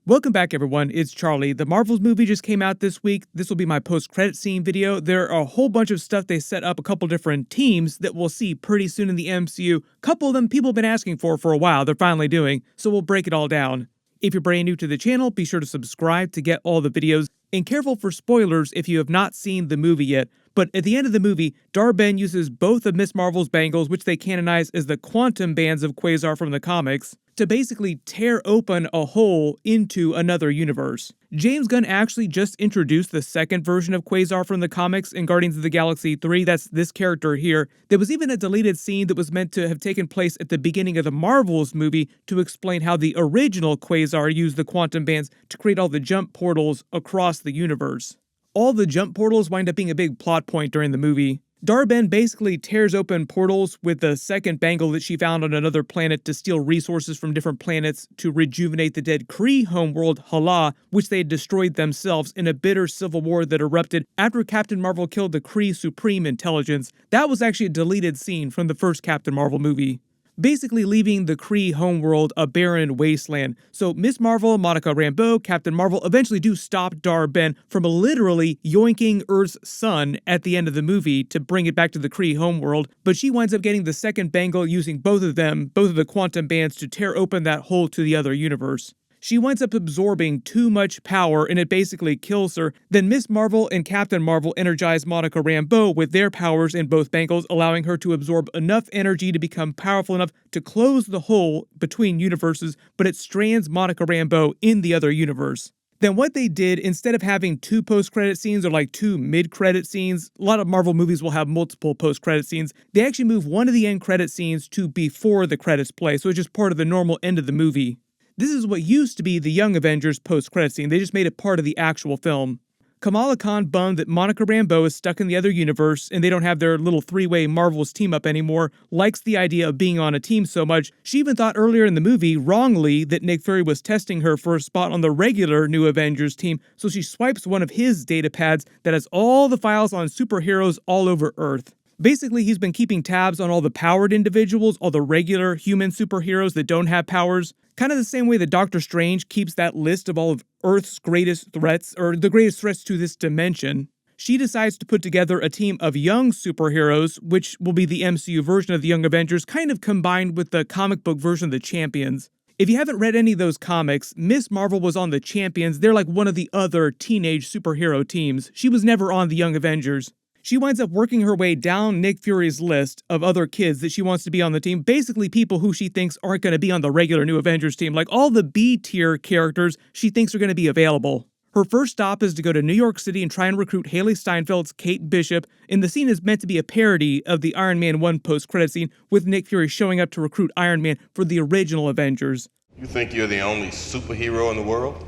Welcome back, everyone. It's Charlie. The Marvels movie just came out this week. This will be my post-credit scene video. There are a whole bunch of stuff they set up, a couple different teams that we'll see pretty soon in the MCU. A couple of them people have been asking for a while. They're finally doing, so we'll break it all down. If you're brand new to the channel, be sure to subscribe to get all the videos. And careful for spoilers if you have not seen the movie yet. But at the end of the movie, Dar-Ben uses both of Miss Marvel's bangles, which they canonize as the quantum bands of Quasar from the comics, to basically tear open a hole into another universe. James Gunn actually just introduced the second version of Quasar from the comics in Guardians of the Galaxy 3, that's this character here. There was even a deleted scene that was meant to have taken place at the beginning of the Marvels movie to explain how the original Quasar used the quantum bands to create all the jump portals across the universe. All the jump portals wind up being a big plot point during the movie. Dar-Ben basically tears open portals with the second bangle that she found on another planet to steal resources from different planets to rejuvenate the dead Kree homeworld Hala, which they had destroyed themselves in a bitter civil war that erupted after Captain Marvel killed the Kree Supreme Intelligence. That was actually a deleted scene from the first Captain Marvel movie, basically leaving the Kree homeworld a barren wasteland. So Miss Marvel, Monica Rambeau, Captain Marvel eventually do stop Dar-Ben from literally yoinking Earth's sun at the end of the movie to bring it back to the Kree homeworld, but she winds up getting the second bangle using both of the quantum bands to tear open that hole to the other universe. She winds up absorbing too much power and it basically kills her. Then Miss Marvel and Captain Marvel energize Monica Rambeau with their powers in both bangles, allowing her to absorb enough energy to become powerful enough to close the hole between universes, but it strands Monica Rambeau in the other universe. Then what they did, instead of having two post-credit scenes or like two mid-credit scenes, a lot of Marvel movies will have multiple post-credit scenes, they actually move one of the end credit scenes to before the credits play, so it's just part of the normal end of the movie. This is what used to be the Young Avengers post-credit scene. They just made it part of the actual film. Kamala Khan, bummed that Monica Rambeau is stuck in the other universe and they don't have their little three-way Marvels team-up anymore, likes the idea of being on a team so much, she even thought earlier in the movie, wrongly, that Nick Fury was testing her for a spot on the regular New Avengers team, so she swipes one of his data pads that has all the files on superheroes all over Earth. Basically, he's been keeping tabs on all the powered individuals, all the regular human superheroes that don't have powers. Kind of the same way that Doctor Strange keeps that list of all of Earth's greatest threats, or the greatest threats to this dimension. She decides to put together a team of young superheroes, which will be the MCU version of the Young Avengers, kind of combined with the comic book version of the Champions. If you haven't read any of those comics, Miss Marvel was on the Champions. They're like one of the other teenage superhero teams. She was never on the Young Avengers. She winds up working her way down Nick Fury's list of other kids that she wants to be on the team, basically people who she thinks aren't going to be on the regular New Avengers team, like all the B-tier characters she thinks are going to be available. Her first stop is to go to New York City and try and recruit Haley Steinfeld's Kate Bishop, and the scene is meant to be a parody of the Iron Man 1 post-credit scene, with Nick Fury showing up to recruit Iron Man for the original Avengers. You think you're the only superhero in the world?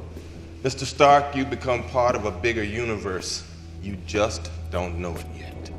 Mr. Stark, you've become part of a bigger universe. You just don't know it yet.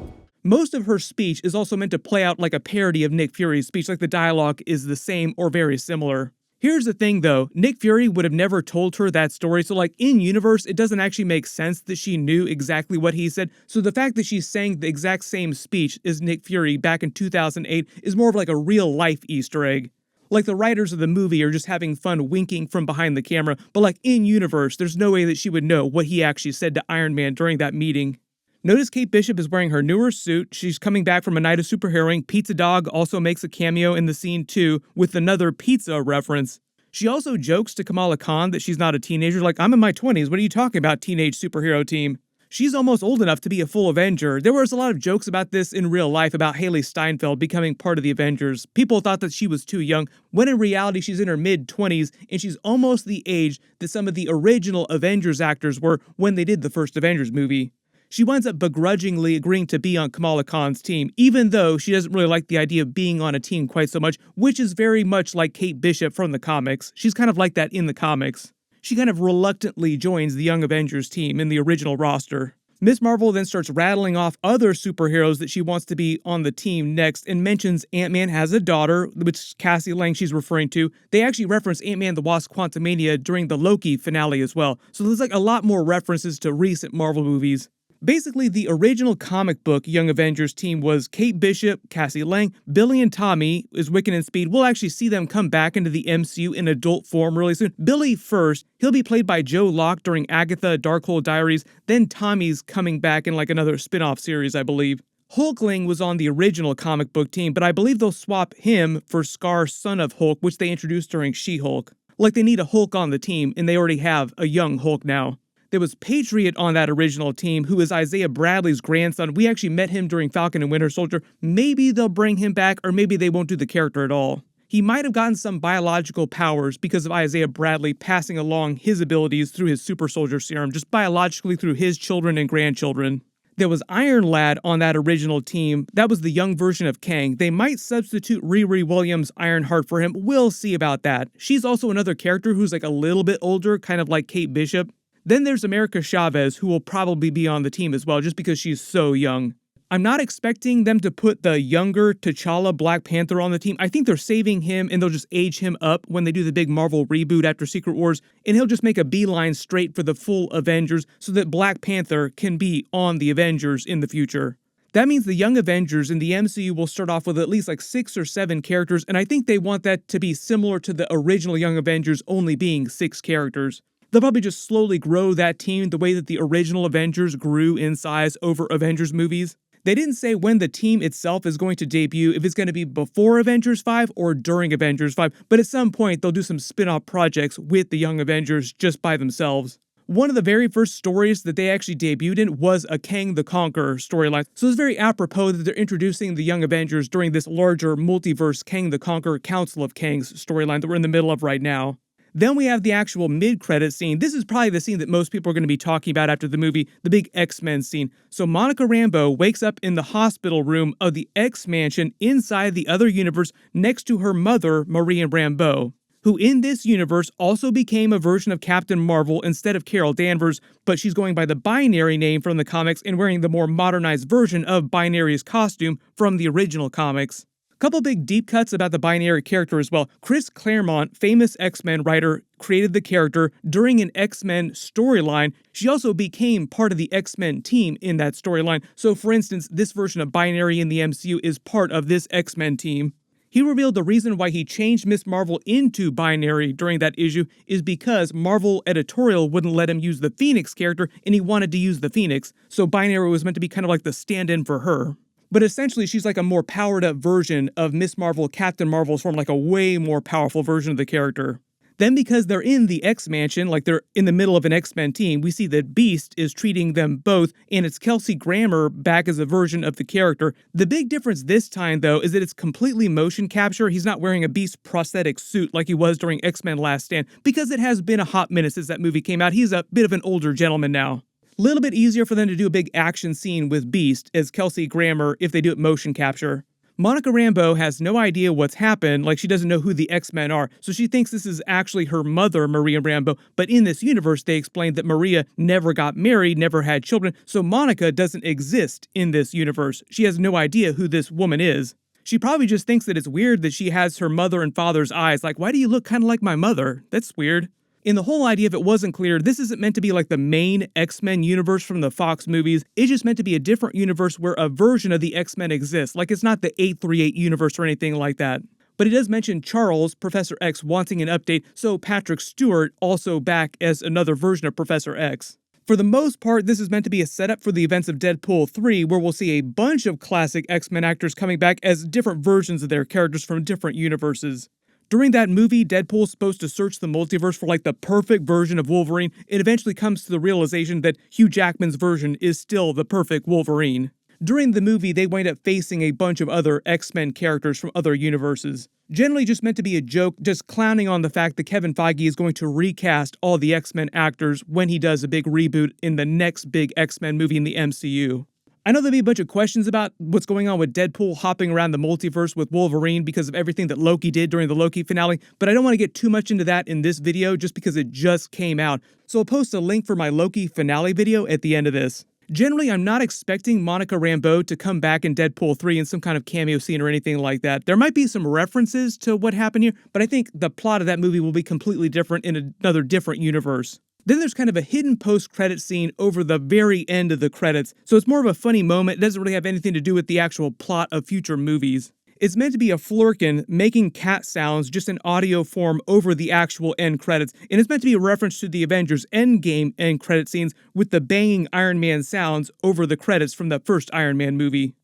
Most of her speech is also meant to play out like a parody of Nick Fury's speech, like the dialogue is the same or very similar. Here's the thing though, Nick Fury would have never told her that story, so like in-universe, it doesn't actually make sense that she knew exactly what he said, so the fact that she's saying the exact same speech as Nick Fury back in 2008 is more of like a real-life Easter egg. Like the writers of the movie are just having fun winking from behind the camera, but like in-universe, there's no way that she would know what he actually said to Iron Man during that meeting. Notice Kate Bishop is wearing her newer suit. She's coming back from a night of superheroing. Pizza Dog also makes a cameo in the scene too, with another pizza reference. She also jokes to Kamala Khan that she's not a teenager, like, I'm in my 20s, what are you talking about, teenage superhero team? She's almost old enough to be a full Avenger. There was a lot of jokes about this in real life about Haley Steinfeld becoming part of the Avengers. People thought that she was too young, when in reality she's in her mid-20s and she's almost the age that some of the original Avengers actors were when they did the first Avengers movie. She winds up begrudgingly agreeing to be on Kamala Khan's team, even though she doesn't really like the idea of being on a team quite so much, which is very much like Kate Bishop from the comics. She's kind of like that in the comics. She kind of reluctantly joins the Young Avengers team in the original roster. Miss Marvel then starts rattling off other superheroes that she wants to be on the team next and mentions Ant-Man has a daughter, which Cassie Lang she's referring to. They actually reference Ant-Man the Wasp Quantumania during the Loki finale as well, so there's like a lot more references to recent Marvel movies. Basically, the original comic book Young Avengers team was Kate Bishop, Cassie Lang, Billy and Tommy is Wiccan and Speed. We'll actually see them come back into the MCU in adult form really soon. Billy first, he'll be played by Joe Locke during Agatha Darkhold Diaries, then Tommy's coming back in like another spin-off series, I believe. Hulkling was on the original comic book team, but I believe they'll swap him for Scar, son of Hulk, which they introduced during She-Hulk. Like they need a Hulk on the team, and they already have a young Hulk now. There was Patriot on that original team, who is Isaiah Bradley's grandson. We actually met him during Falcon and Winter Soldier. Maybe they'll bring him back, or maybe they won't do the character at all. He might have gotten some biological powers because of Isaiah Bradley passing along his abilities through his super soldier serum, just biologically through his children and grandchildren. There was Iron Lad on that original team. That was the young version of Kang. They might substitute Riri Williams' Ironheart for him. We'll see about that. She's also another character who's like a little bit older, kind of like Kate Bishop. Then there's America Chavez, who will probably be on the team as well, just because she's so young. I'm not expecting them to put the younger T'Challa Black Panther on the team. I think they're saving him and they'll just age him up when they do the big Marvel reboot after Secret Wars, and he'll just make a beeline straight for the full Avengers so that Black Panther can be on the Avengers in the future. That means the Young Avengers in the MCU will start off with at least like 6 or 7 characters, and I think they want that to be similar to the original Young Avengers only being 6 characters. They'll probably just slowly grow that team the way that the original Avengers grew in size over Avengers movies. They didn't say when the team itself is going to debut, if it's going to be before Avengers 5 or during Avengers 5, but at some point they'll do some spin-off projects with the Young Avengers just by themselves. One of the very first stories that they actually debuted in was a Kang the Conqueror storyline, so it's very apropos that they're introducing the Young Avengers during this larger multiverse Kang the Conqueror Council of Kangs storyline that we're in the middle of right now. Then we have the actual mid-credit scene. This is probably the scene that most people are going to be talking about after the movie, the big X-Men scene. So Monica Rambeau wakes up in the hospital room of the X-Mansion inside the other universe next to her mother, Maria Rambeau, who in this universe also became a version of Captain Marvel instead of Carol Danvers, but she's going by the Binary name from the comics and wearing the more modernized version of Binary's costume from the original comics. Couple big deep cuts about the Binary character as well. Chris Claremont, famous X-Men writer, created the character during an X-Men storyline. She also became part of the X-Men team in that storyline. So for instance, this version of Binary in the MCU is part of this X-Men team. He revealed the reason why he changed Miss Marvel into Binary during that issue is because Marvel editorial wouldn't let him use the Phoenix character and he wanted to use the Phoenix. So Binary was meant to be kind of like the stand-in for her. But essentially, she's like a more powered-up version of Miss Marvel, Captain Marvel's form, like a way more powerful version of the character. Then because they're in the X-Mansion, like they're in the middle of an X-Men team, we see that Beast is treating them both, and it's Kelsey Grammer back as a version of the character. The big difference this time, though, is that it's completely motion capture. He's not wearing a Beast prosthetic suit like he was during X-Men Last Stand, because it has been a hot minute since that movie came out. He's a bit of an older gentleman now. Little bit easier for them to do a big action scene with Beast as Kelsey Grammer if they do it motion capture. Monica Rambeau has no idea what's happened, like she doesn't know who the X-Men are, so she thinks this is actually her mother, Maria Rambeau, but in this universe they explained that Maria never got married, never had children, so Monica doesn't exist in this universe. She has no idea who this woman is. She probably just thinks that it's weird that she has her mother and father's eyes, like, why do you look kind of like my mother? That's weird. And the whole idea, if it wasn't clear, this isn't meant to be like the main X-Men universe from the Fox movies. It's just meant to be a different universe where a version of the X-Men exists. Like it's not the 838 universe or anything like that. But it does mention Charles, Professor X, wanting an update, so Patrick Stewart also back as another version of Professor X. For the most part, this is meant to be a setup for the events of Deadpool 3, where we'll see a bunch of classic X-Men actors coming back as different versions of their characters from different universes. During that movie, Deadpool's supposed to search the multiverse for like the perfect version of Wolverine. It eventually comes to the realization that Hugh Jackman's version is still the perfect Wolverine. During the movie, they wind up facing a bunch of other X-Men characters from other universes. Generally just meant to be a joke, just clowning on the fact that Kevin Feige is going to recast all the X-Men actors when he does a big reboot in the next big X-Men movie in the MCU. I know there'll be a bunch of questions about what's going on with Deadpool hopping around the multiverse with Wolverine because of everything that Loki did during the Loki finale, but I don't want to get too much into that in this video just because it just came out. So I'll post a link for my Loki finale video at the end of this. Generally, I'm not expecting Monica Rambeau to come back in Deadpool 3 in some kind of cameo scene or anything like that. There might be some references to what happened here, but I think the plot of that movie will be completely different in another different universe. Then there's kind of a hidden post-credit scene over the very end of the credits, so it's more of a funny moment. It doesn't really have anything to do with the actual plot of future movies. It's meant to be a flurkin making cat sounds just in audio form over the actual end credits, and it's meant to be a reference to the Avengers Endgame end credit scenes with the banging Iron Man sounds over the credits from the first Iron Man movie.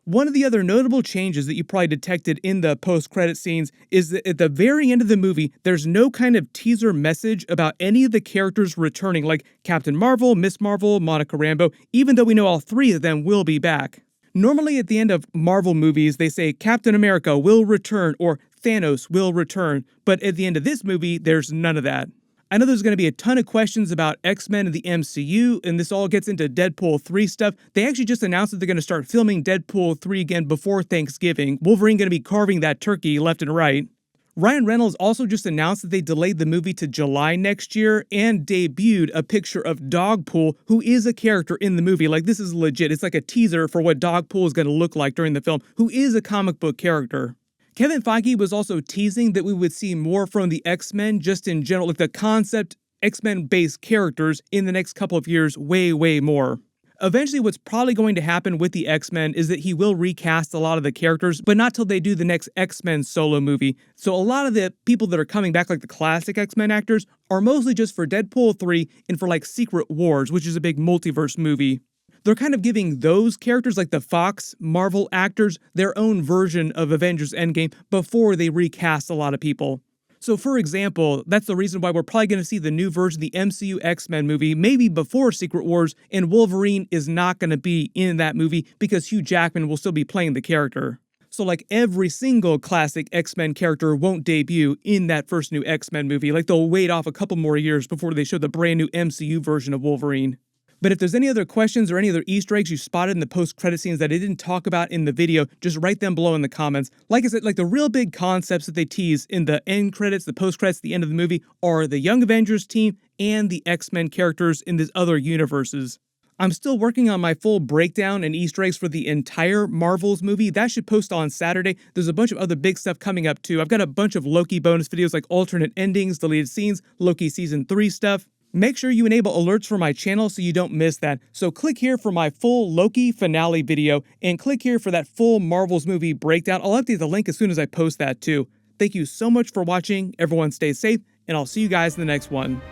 One of the other notable changes that you probably detected in the post-credit scenes is that at the very end of the movie, there's no kind of teaser message about any of the characters returning, like Captain Marvel, Miss Marvel, Monica Rambeau, even though we know all three of them will be back. Normally at the end of Marvel movies, they say Captain America will return or Thanos will return, but at the end of this movie, there's none of that. I know there's going to be a ton of questions about X-Men and the MCU, and this all gets into Deadpool 3 stuff. They actually just announced that they're going to start filming Deadpool 3 again before Thanksgiving. Wolverine going to be carving that turkey left and right. Ryan Reynolds also just announced that they delayed the movie to July next year and debuted a picture of Dogpool, who is a character in the movie. Like, this is legit. It's like a teaser for what Dogpool is going to look like during the film, who is a comic book character. Kevin Feige was also teasing that we would see more from the X-Men just in general, like the concept X-Men-based characters in the next couple of years, way more. Eventually, what's probably going to happen with the X-Men is that he will recast a lot of the characters, but not till they do the next X-Men solo movie. So a lot of the people that are coming back, like the classic X-Men actors, are mostly just for Deadpool 3 and for like Secret Wars, which is a big multiverse movie. They're kind of giving those characters, like the Fox Marvel actors, their own version of Avengers Endgame before they recast a lot of people. So for example, that's the reason why we're probably going to see the new version of the MCU X-Men movie maybe before Secret Wars, and Wolverine is not going to be in that movie because Hugh Jackman will still be playing the character. So like every single classic X-Men character won't debut in that first new X-Men movie. Like they'll wait off a couple more years before they show the brand new MCU version of Wolverine. But if there's any other questions or any other Easter eggs you spotted in the post-credit scenes that I didn't talk about in the video, just write them below in the comments. Like I said, like the real big concepts that they tease in the end credits, the post-credits, the end of the movie are the Young Avengers team and the X-Men characters in these other universes. I'm still working on my full breakdown and Easter eggs for the entire Marvels movie. That should post on Saturday. There's a bunch of other big stuff coming up too. I've got a bunch of Loki bonus videos like alternate endings, deleted scenes, Loki Season 3 stuff. Make sure you enable alerts for my channel so you don't miss that. So click here for my full Loki finale video and click here for that full Marvels movie breakdown. I'll update the link as soon as I post that too. Thank you so much for watching. Everyone stay safe and I'll see you guys in the next one.